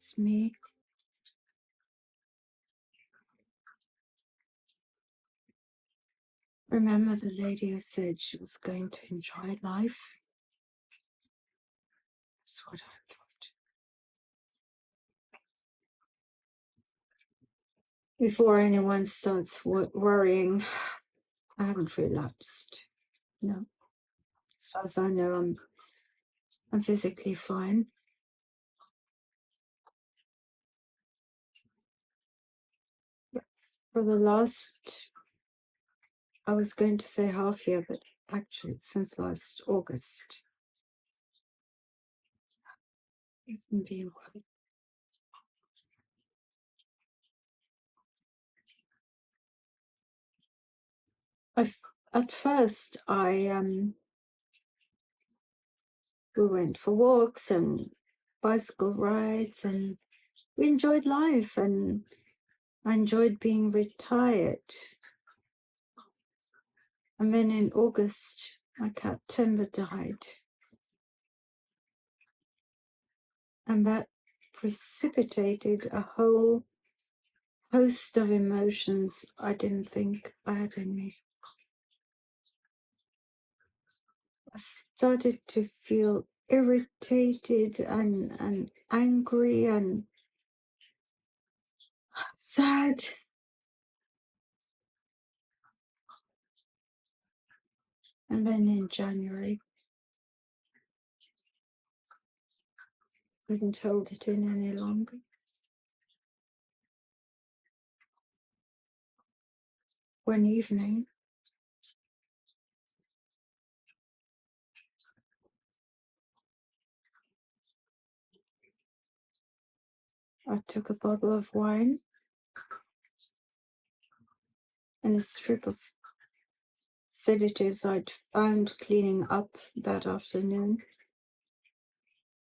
It's me. Remember the lady who said she was going to enjoy life? That's what I thought. Before anyone starts worrying, I haven't relapsed. No. As far as I know, I'm physically fine. For the last, I was going to say half year, but actually it's since last August. I've been well. At first, we went for walks and bicycle rides, and we enjoyed life, and I enjoyed being retired. And then in August, my cat Timber died. And that precipitated a whole host of emotions I didn't think I had in me. I started to feel irritated and angry and sad. And then in January, I couldn't hold it in any longer. One evening, I took a bottle of wine and a strip of sedatives I'd found cleaning up that afternoon,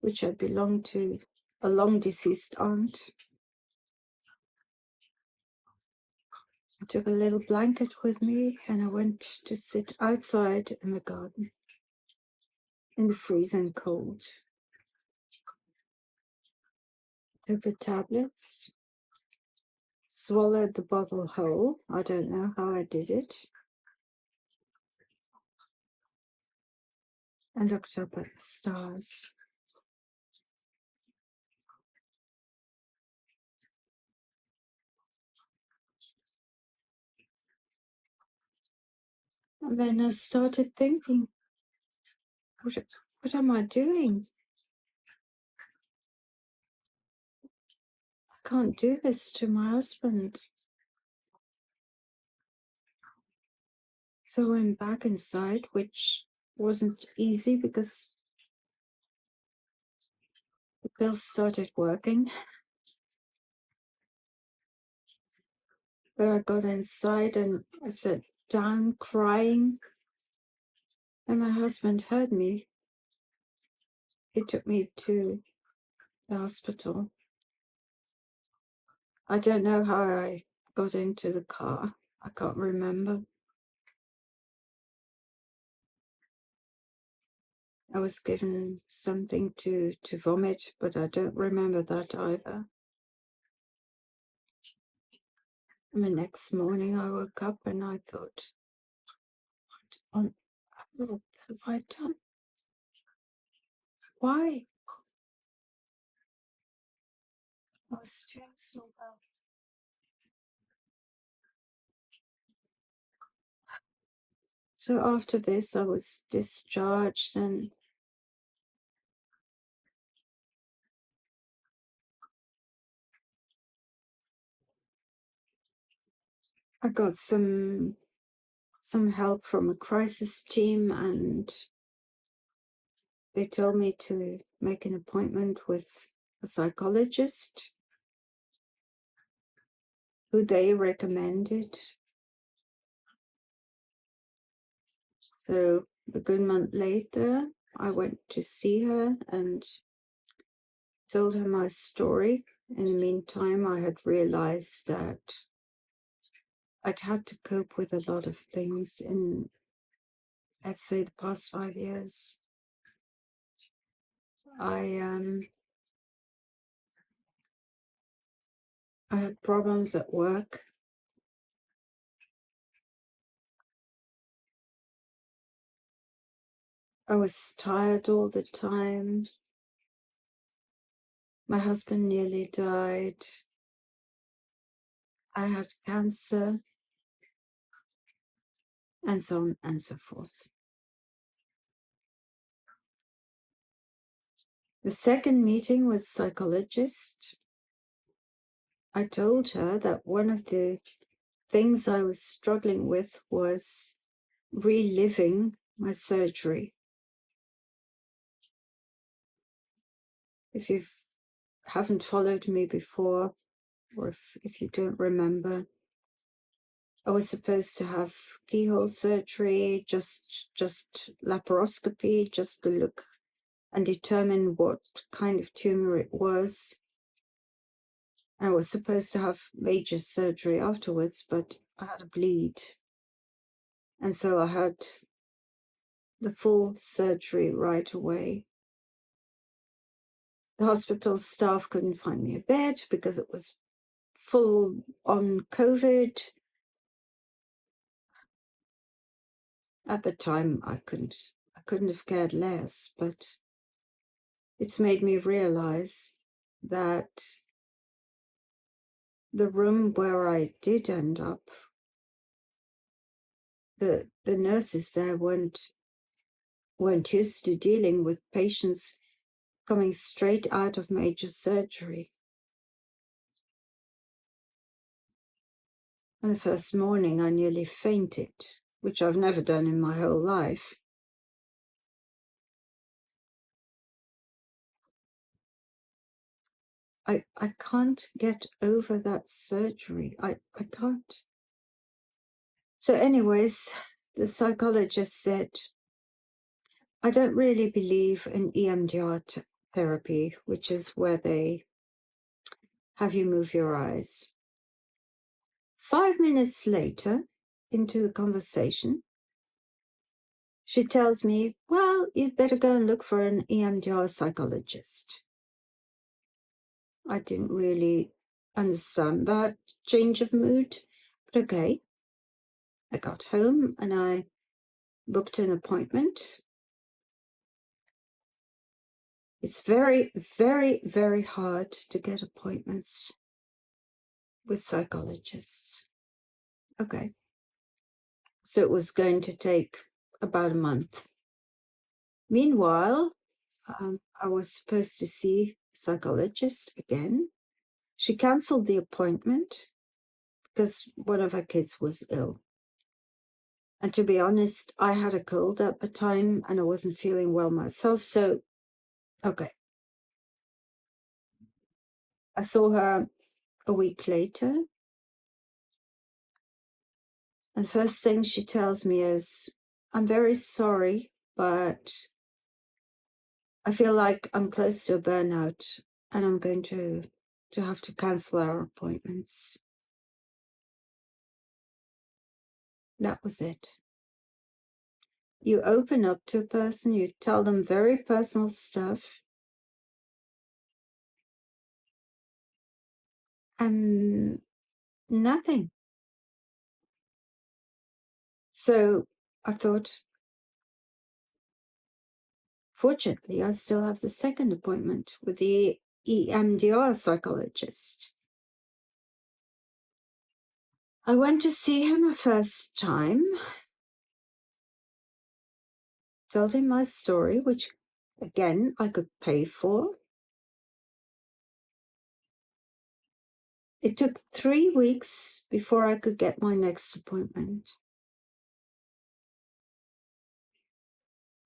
which had belonged to a long-deceased aunt. I took a little blanket with me and I went to sit outside in the garden in the freezing cold. Took the tablets, swallowed the bottle whole. I don't know how I did it. And looked up at the stars. And then I started thinking, what am I doing? I can't do this to my husband. So I went back inside, which wasn't easy because the pills started working. But I got inside and I sat down crying. And my husband heard me. He took me to the hospital. I don't know how I got into the car. I can't remember. I was given something to vomit, but I don't remember that either. And the next morning I woke up and I thought, what on earth have I done? Why? I was doing so well. So after this, I was discharged and I got some help from a crisis team, and they told me to make an appointment with a psychologist who they recommended. So a good month later, I went to see her and told her my story. In the meantime, I had realized that I'd had to cope with a lot of things in, let's say, the past 5 years. I I had problems at work. I was tired all the time. My husband nearly died. I had cancer, and so on and so forth. The second meeting with psychologist, I told her that one of the things I was struggling with was reliving my surgery. If you haven't followed me before, or if you don't remember, I was supposed to have keyhole surgery, just laparoscopy, just to look and determine what kind of tumor it was. I was supposed to have major surgery afterwards, but I had a bleed. And so I had the full surgery right away. The hospital staff couldn't find me a bed because it was full on COVID. At the time, I couldn't have cared less, but it's made me realize that the room where I did end up, the nurses there weren't used to dealing with patients coming straight out of major surgery. And the first morning, I nearly fainted, which I've never done in my whole life. I can't get over that surgery. I can't. So anyways, the psychologist said, I don't really believe in EMDR therapy, which is where they have you move your eyes. 5 minutes later, into the conversation, she tells me, well, you'd better go and look for an EMDR psychologist. I didn't really understand that change of mood, but okay. I got home and I booked an appointment. It's very, very, very hard to get appointments with psychologists. Okay. So it was going to take about a month. Meanwhile, I was supposed to see a psychologist again. She canceled the appointment because one of her kids was ill. And to be honest, I had a cold at the time and I wasn't feeling well myself. So, okay. I saw her a week later. And the first thing she tells me is, I'm very sorry, but I feel like I'm close to a burnout and I'm going to have to cancel our appointments. That was it. You open up to a person, you tell them very personal stuff, and nothing. So I thought, fortunately, I still have the second appointment with the EMDR psychologist. I went to see him a first time, told him my story, which again I could pay for. It took 3 weeks before I could get my next appointment.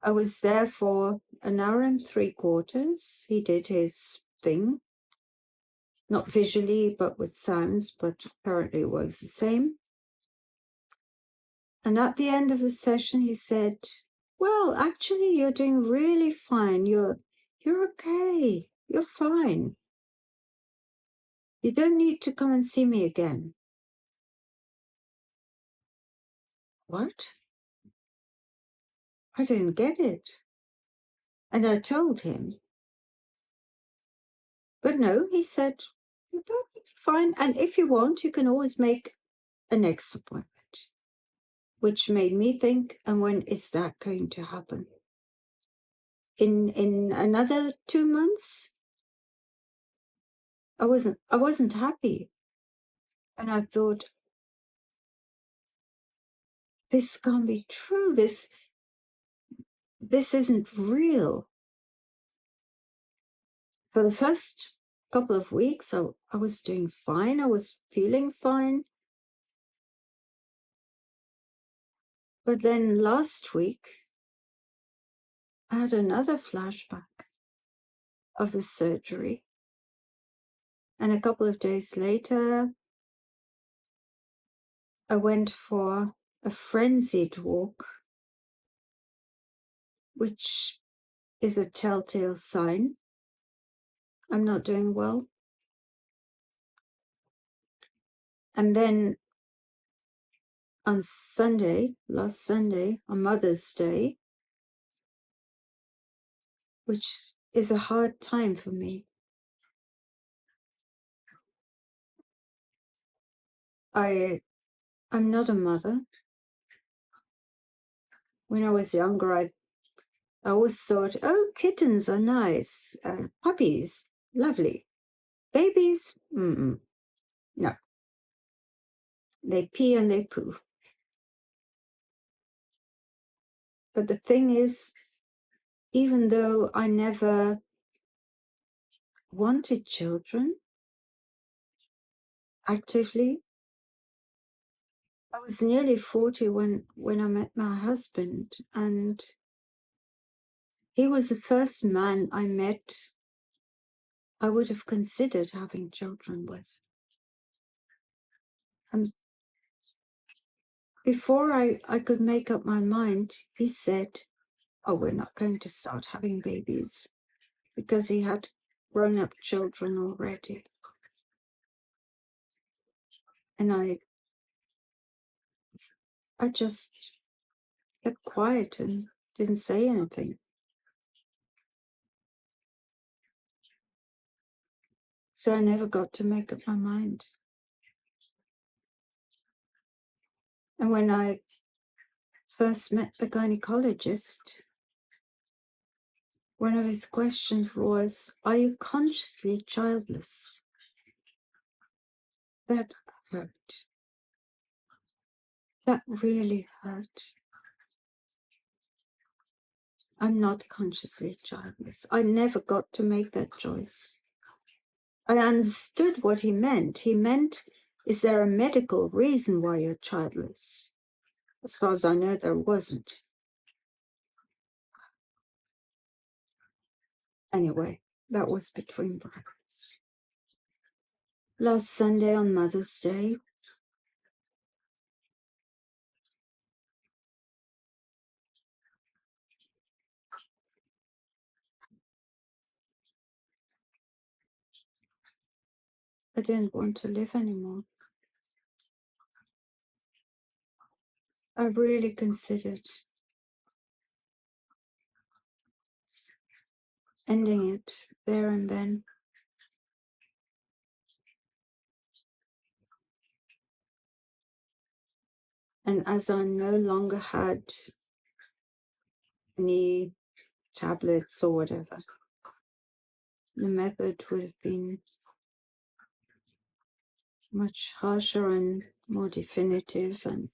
I was there for an hour and 3/4. He did his thing, not visually, but with sounds, but apparently it was the same. And at the end of the session, he said, well, actually, you're doing really fine. You're okay. You're fine. You don't need to come and see me again. What? I didn't get it. And I told him. But no, he said, you're fine. And if you want, you can always make a next appointment. Which made me think, and when is that going to happen? In another 2 months? I wasn't happy. And I thought, this can't be true. This isn't real. For the first couple of weeks, I was doing fine. I was feeling fine. But then last week, I had another flashback of the surgery. And a couple of days later, I went for a frenzied walk, which is a telltale sign I'm not doing well. And then on Sunday, last Sunday, on Mother's Day, which is a hard time for me, I'm not a mother. When I was younger, I always thought, oh, kittens are nice, puppies, lovely. Babies, no. They pee and they poo. But the thing is, even though I never wanted children actively, I was nearly 40 when I met my husband, and he was the first man I met I would have considered having children with. And before I could make up my mind, he said, oh, we're not going to start having babies, because he had grown-up children already. And I just kept quiet and didn't say anything. So I never got to make up my mind. And when I first met the gynecologist, one of his questions was, are you consciously childless? That hurt. That really hurt. I'm not consciously childless. I never got to make that choice. I understood what he meant. He meant, is there a medical reason why you're childless? As far as I know, there wasn't. Anyway, that was between brackets. Last Sunday on Mother's Day, I didn't want to live anymore. I really considered ending it there and then. And as I no longer had any tablets or whatever, the method would have been much harsher and more definitive. And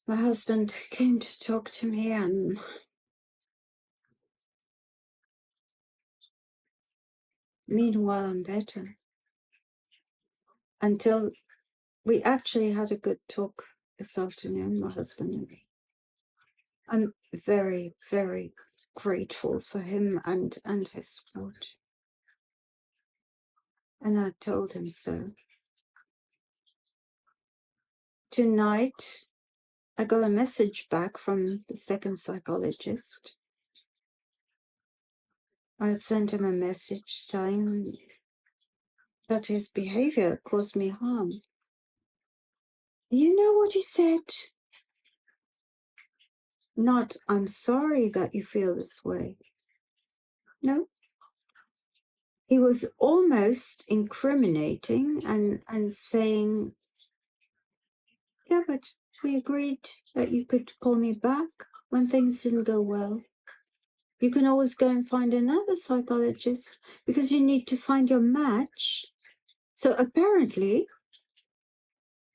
my husband came to talk to me, and meanwhile I'm better. Until we actually had a good talk this afternoon, my husband and me. I'm very, very grateful for him and his support. And I told him so. Tonight, I got a message back from the second psychologist. I had sent him a message telling that his behavior caused me harm. You know what he said? Not, I'm sorry that you feel this way. No. He was almost incriminating and saying, yeah, but we agreed that you could call me back when things didn't go well. You can always go and find another psychologist because you need to find your match. So apparently,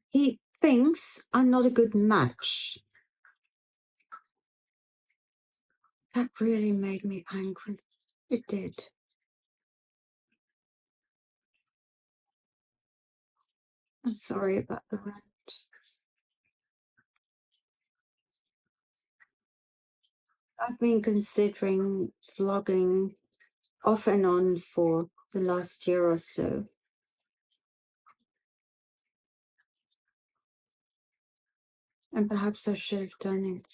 he thinks I'm not a good match. That really made me angry. It did. I'm sorry about the rant. I've been considering vlogging off and on for the last year or so. And perhaps I should have done it.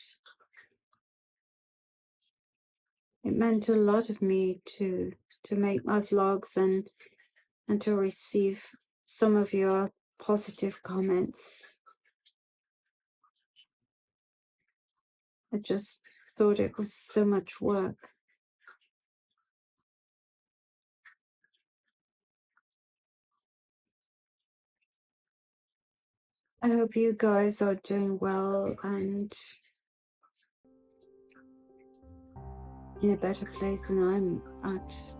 It meant a lot of me to make my vlogs and to receive some of your positive comments. I just thought it was so much work. I hope you guys are doing well and in a better place than I'm at.